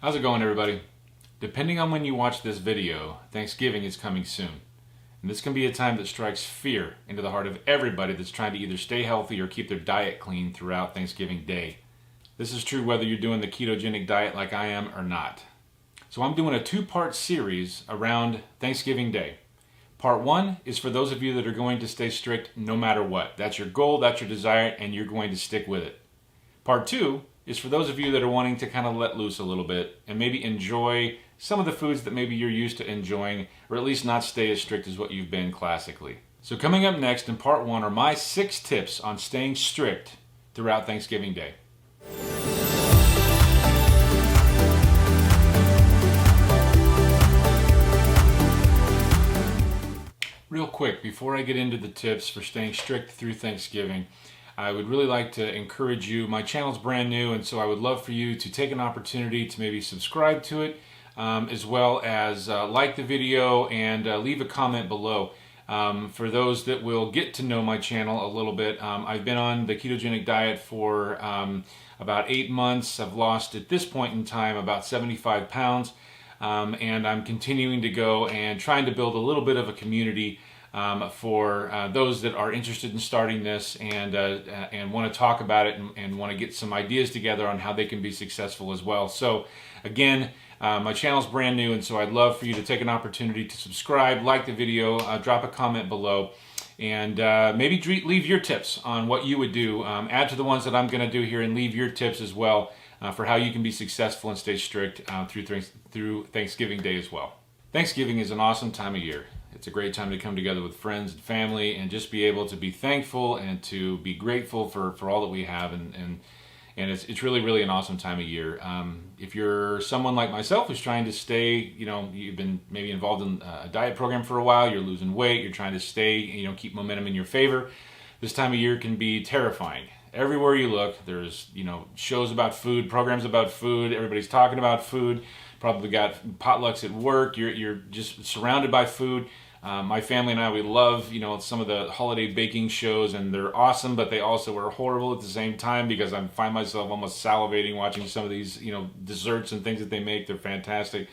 How's it going, everybody? Depending on when you watch this video, Thanksgiving is coming soon. And this can be a time that strikes fear into the heart of everybody that's trying to either stay healthy or keep their diet clean throughout Thanksgiving Day. This is true whether you're doing the ketogenic diet like I am or not. So I'm doing a two-part series around Thanksgiving Day. Part one is for those of you that are going to stay strict no matter what. That's your goal, that's your desire, and you're going to stick with it. Part two is for those of you that are wanting to kind of let loose a little bit and maybe enjoy some of the foods that maybe you're used to enjoying, or at least not stay as strict as what you've been classically. So coming up next in part one are my 6 tips on staying strict throughout Thanksgiving Day. Real quick, before I get into the tips for staying strict through Thanksgiving, I would really like to encourage you. My channel's brand new, and so I would love for you to take an opportunity to maybe subscribe to it, as well as like the video and leave a comment below. For those that will get to know my channel a little bit, I've been on the ketogenic diet for about 8 months. I've lost, at this point in time, about 75 pounds. And I'm continuing to go and trying to build a little bit of a community for those that are interested in starting this and want to talk about it and want to get some ideas together on how they can be successful as well. So again, my channel's brand new, and so I'd love for you to take an opportunity to subscribe, like the video, drop a comment below, and maybe leave your tips on what you would do. Add to the ones that I'm going to do here and leave your tips as well for how you can be successful and stay strict through Thanksgiving Day as well. Thanksgiving is an awesome time of year. It's a great time to come together with friends and family and just be able to be thankful and to be grateful for all that we have, and it's really an awesome time of year. If you're someone like myself who's trying to stay, you've been maybe involved in a diet program for a while, you're losing weight, you're trying to stay, keep momentum in your favor, this time of year can be terrifying. Everywhere you look, there's shows about food, programs about food. Everybody's talking about food. Probably got potlucks at work. You're just surrounded by food. My family and I, we love some of the holiday baking shows, and they're awesome, but they also are horrible at the same time because I find myself almost salivating watching some of these desserts and things that they make. They're fantastic.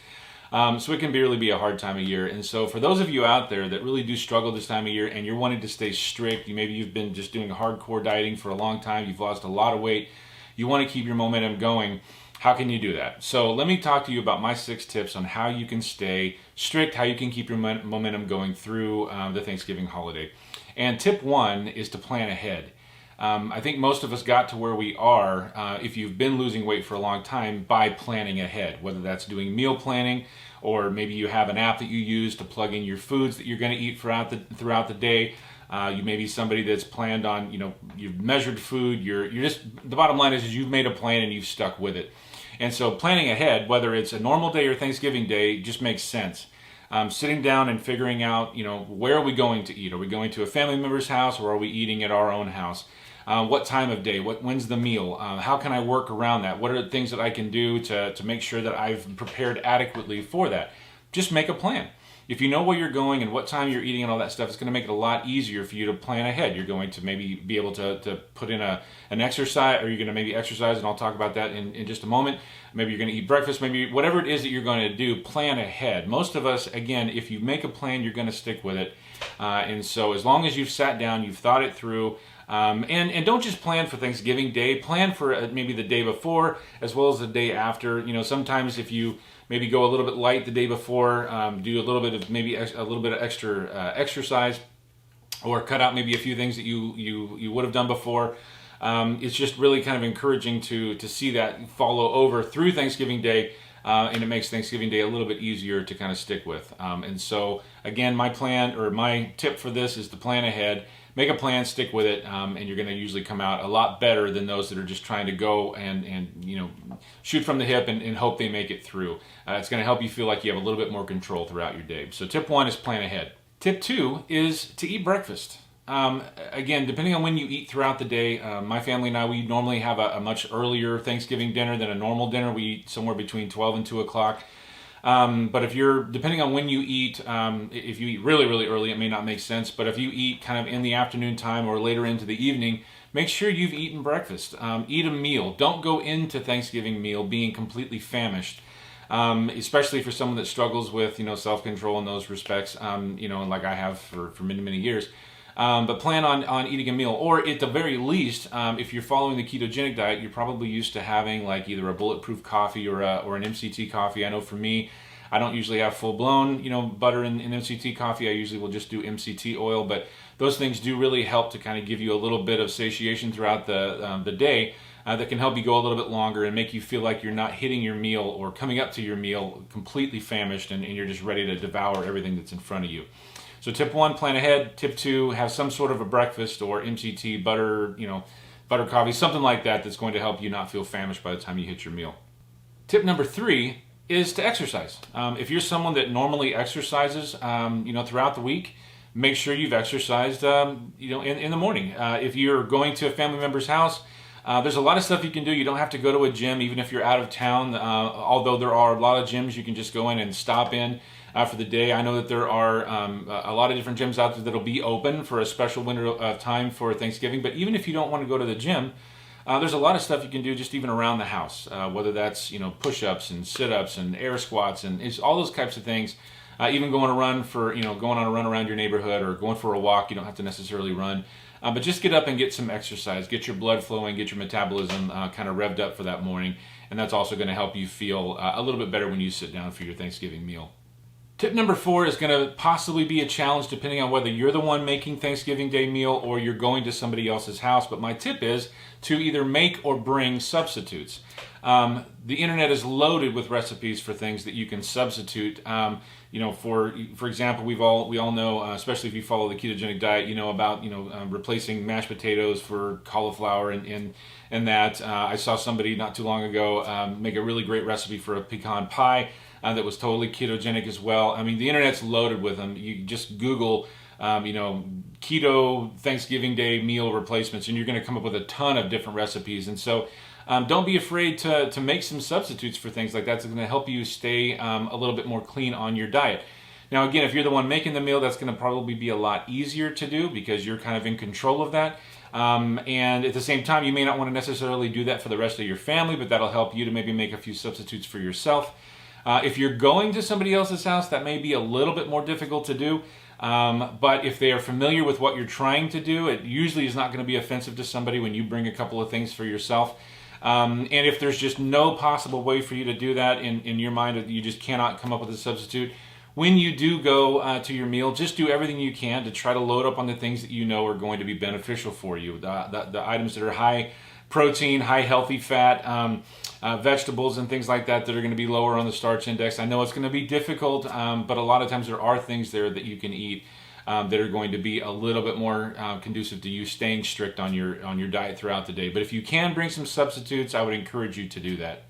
So it can really be a hard time of year. And so for those of you out there that really do struggle this time of year and you're wanting to stay strict, maybe you've been just doing hardcore dieting for a long time, you've lost a lot of weight, you want to keep your momentum going, how can you do that? So let me talk to you about my 6 tips on how you can stay strict, how you can keep your momentum going through the Thanksgiving holiday. And tip 1 is to plan ahead. I think most of us got to where we are, if you've been losing weight for a long time, by planning ahead, whether that's doing meal planning, or maybe you have an app that you use to plug in your foods that you're going to eat throughout the day. You may be somebody that's planned on, you've measured food, you're just, the bottom line is you've made a plan and you've stuck with it. And so planning ahead, whether it's a normal day or Thanksgiving Day, just makes sense. Sitting down and figuring out, where are we going to eat? Are we going to a family member's house, or are we eating at our own house? What time of day? When's the meal? How can I work around that? What are the things that I can do to make sure that I've prepared adequately for that? Just make a plan. If you know where you're going and what time you're eating and all that stuff, it's going to make it a lot easier for you to plan ahead. You're going to maybe be able to put in an exercise, or you're going to maybe exercise, and I'll talk about that in just a moment. Maybe you're going to eat breakfast, maybe whatever it is that you're going to do, plan ahead. Most of us, again, if you make a plan, you're going to stick with it. And so as long as you've sat down, you've thought it through, and don't just plan for Thanksgiving Day, plan for maybe the day before as well as the day after. Sometimes if you maybe go a little bit light the day before, do a little bit of extra exercise, or cut out maybe a few things that you would have done before. It's just really kind of encouraging to see that follow over through Thanksgiving Day, and it makes Thanksgiving Day a little bit easier to kind of stick with. And so again, my tip for this is to plan ahead. Make a plan, stick with it, and you're going to usually come out a lot better than those that are just trying to go and shoot from the hip and hope they make it through. It's going to help you feel like you have a little bit more control throughout your day. So tip 1 is plan ahead. Tip 2 is to eat breakfast. Again, depending on when you eat throughout the day, my family and I, we normally have a much earlier Thanksgiving dinner than a normal dinner. We eat somewhere between 12 and 2 o'clock. But depending on when you eat, if you eat really early, it may not make sense. But if you eat kind of in the afternoon time or later into the evening, make sure you've eaten breakfast. Eat a meal. Don't go into Thanksgiving meal being completely famished. Especially for someone that struggles with, self-control in those respects, like I have for many, many years. But plan on eating a meal, or at the very least, if you're following the ketogenic diet, you're probably used to having like either a bulletproof coffee or an MCT coffee. I know for me, I don't usually have full-blown, butter in MCT coffee. I usually will just do MCT oil, but those things do really help to kind of give you a little bit of satiation throughout the day. That can help you go a little bit longer and make you feel like you're not hitting your meal or coming up to your meal completely famished and you're just ready to devour everything that's in front of you. So tip 1, plan ahead. Tip 2, have some sort of a breakfast or MCT, butter coffee, something like that that's going to help you not feel famished by the time you hit your meal. Tip number 3 is to exercise. If you're someone that normally exercises, throughout the week, make sure you've exercised, in the morning. If you're going to a family member's house, there's a lot of stuff you can do. You don't have to go to a gym, even if you're out of town, although there are a lot of gyms you can just go in and stop in for the day. I know that there are a lot of different gyms out there that'll be open for a special window of time for Thanksgiving, but even if you don't want to go to the gym, there's a lot of stuff you can do just even around the house, whether that's push-ups and sit-ups and air squats and it's all those types of things. Even going on a run around your neighborhood or going for a walk. You don't have to necessarily run. But just get up and get some exercise, get your blood flowing, get your metabolism kind of revved up for that morning, and that's also going to help you feel a little bit better when you sit down for your Thanksgiving meal. Tip number 4 is going to possibly be a challenge depending on whether you're the one making Thanksgiving Day meal or you're going to somebody else's house, but my tip is to either make or bring substitutes. The internet is loaded with recipes for things that you can substitute. For example, we all know, especially if you follow the ketogenic diet, about replacing mashed potatoes for cauliflower and that. I saw somebody not too long ago make a really great recipe for a pecan pie that was totally ketogenic as well. I mean, the internet's loaded with them. You just Google, keto Thanksgiving Day meal replacements, and you're going to come up with a ton of different recipes. And so don't be afraid to make some substitutes for things like that. It's going to help you stay a little bit more clean on your diet. Now, again, if you're the one making the meal, that's going to probably be a lot easier to do because you're kind of in control of that. And at the same time, you may not want to necessarily do that for the rest of your family, but that'll help you to maybe make a few substitutes for yourself. If you're going to somebody else's house, that may be a little bit more difficult to do. But if they are familiar with what you're trying to do, it usually is not going to be offensive to somebody when you bring a couple of things for yourself. And if there's just no possible way for you to do that in your mind, that you just cannot come up with a substitute, when you do go to your meal, just do everything you can to try to load up on the things that you know are going to be beneficial for you. The items that are high protein, high healthy fat, vegetables and things like that are going to be lower on the starch index. I know it's going to be difficult, but a lot of times there are things there that you can eat that are going to be a little bit more conducive to you staying strict on your diet throughout the day. But if you can bring some substitutes, I would encourage you to do that.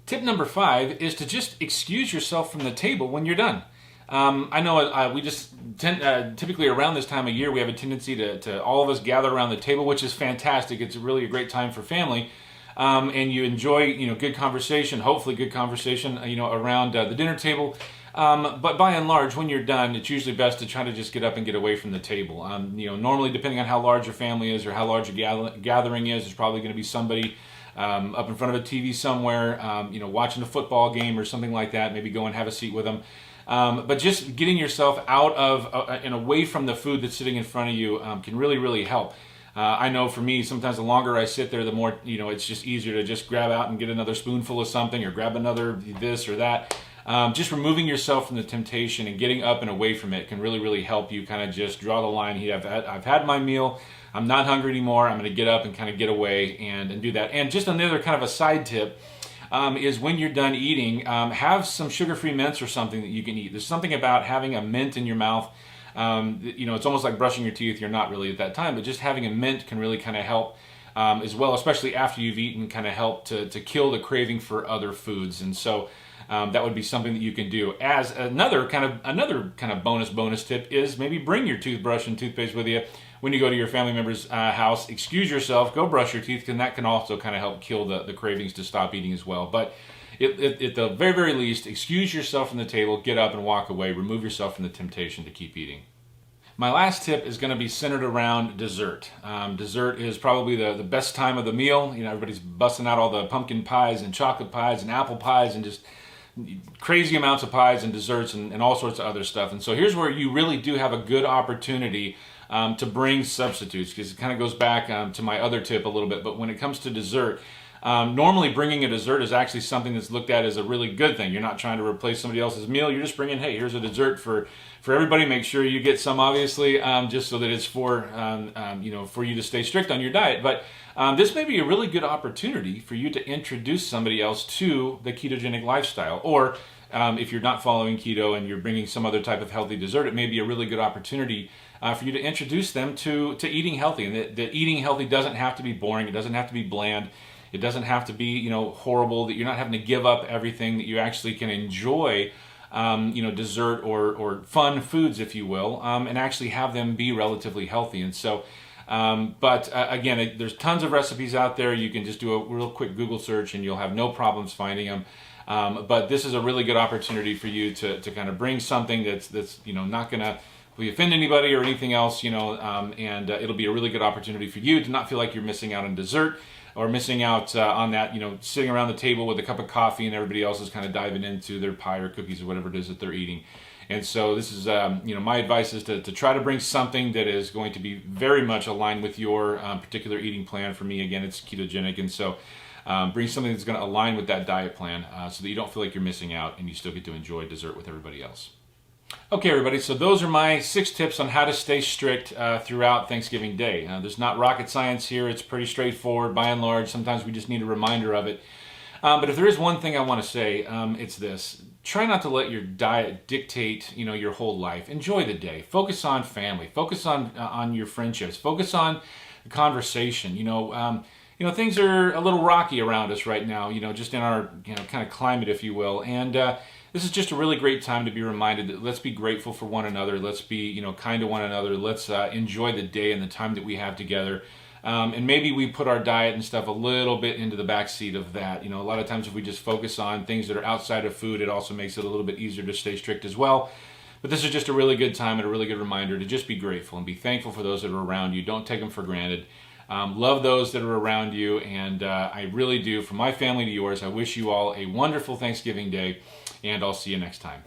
Tip number 5 is to just excuse yourself from the table when you're done. I know we just typically around this time of year we have a tendency to all of us gather around the table, which is fantastic. It's really a great time for family, and you enjoy good conversation, hopefully good conversation around the dinner table. But by and large, when you're done, it's usually best to try to just get up and get away from the table. Normally, depending on how large your family is or how large your gathering is, there's probably going to be somebody up in front of a TV somewhere, watching a football game or something like that. Maybe go and have a seat with them. But just getting yourself out of and away from the food that's sitting in front of you can really, really help. I know for me, sometimes the longer I sit there, the more, it's just easier to just grab out and get another spoonful of something or grab another this or that. Just removing yourself from the temptation and getting up and away from it can really, really help you kind of just draw the line. I've had my meal. I'm not hungry anymore. I'm going to get up and kind of get away and do that. And just another kind of a side tip is when you're done eating, have some sugar-free mints or something that you can eat. There's something about having a mint in your mouth. It's almost like brushing your teeth. You're not really at that time, but just having a mint can really kind of help as well, especially after you've eaten, kind of help to kill the craving for other foods. And so that would be something that you can do. As another kind of bonus tip is maybe bring your toothbrush and toothpaste with you when you go to your family member's house. Excuse yourself, go brush your teeth, and that can also kind of help kill the cravings to stop eating as well. But at the very, very least, excuse yourself from the table, get up and walk away, remove yourself from the temptation to keep eating. My last tip is going to be centered around dessert. Dessert is probably the best time of the meal. You know, everybody's busting out all the pumpkin pies and chocolate pies and apple pies and just crazy amounts of pies and desserts and all sorts of other stuff. And so here's where you really do have a good opportunity to bring substitutes, because it kind of goes back to my other tip a little bit. But when it comes to dessert, normally bringing a dessert is actually something that's looked at as a really good thing. You're not trying to replace somebody else's meal. You're just bringing, hey, here's a dessert for everybody. Make sure you get some, obviously, just so that it's for for you to stay strict on your diet. But this may be a really good opportunity for you to introduce somebody else to the ketogenic lifestyle. Or if you're not following keto and you're bringing some other type of healthy dessert, it may be a really good opportunity for you to introduce them to eating healthy. And that eating healthy doesn't have to be boring. It doesn't have to be bland. It doesn't have to be, horrible, that you're not having to give up everything, that you actually can enjoy, dessert or fun foods, if you will, and actually have them be relatively healthy. And so, again, there's tons of recipes out there. You can just do a real quick Google search and you'll have no problems finding them. But this is a really good opportunity for you to kind of bring something that's not going to offend anybody or anything else, and it'll be a really good opportunity for you to not feel like you're missing out on dessert, or missing out on that, sitting around the table with a cup of coffee and everybody else is kind of diving into their pie or cookies or whatever it is that they're eating. And so this is, my advice is to try to bring something that is going to be very much aligned with your particular eating plan. For me, again, it's ketogenic. And so bring something that's going to align with that diet plan so that you don't feel like you're missing out and you still get to enjoy dessert with everybody else. Okay, everybody, so those are my 6 tips on how to stay strict throughout Thanksgiving Day. There's not rocket science here. It's pretty straightforward by and large. Sometimes we just need a reminder of it. But if there is one thing I want to say, it's this. Try not to let your diet dictate, your whole life. Enjoy the day. Focus on family. Focus on your friendships. Focus on the conversation. Things are a little rocky around us right now, just in our, kind of climate, if you will. And this is just a really great time to be reminded that let's be grateful for one another. Let's be, kind to one another. Let's enjoy the day and the time that we have together. And maybe we put our diet and stuff a little bit into the backseat of that. A lot of times if we just focus on things that are outside of food, it also makes it a little bit easier to stay strict as well. But this is just a really good time and a really good reminder to just be grateful and be thankful for those that are around you. Don't take them for granted. Love those that are around you, and I really do. From my family to yours, I wish you all a wonderful Thanksgiving Day, and I'll see you next time.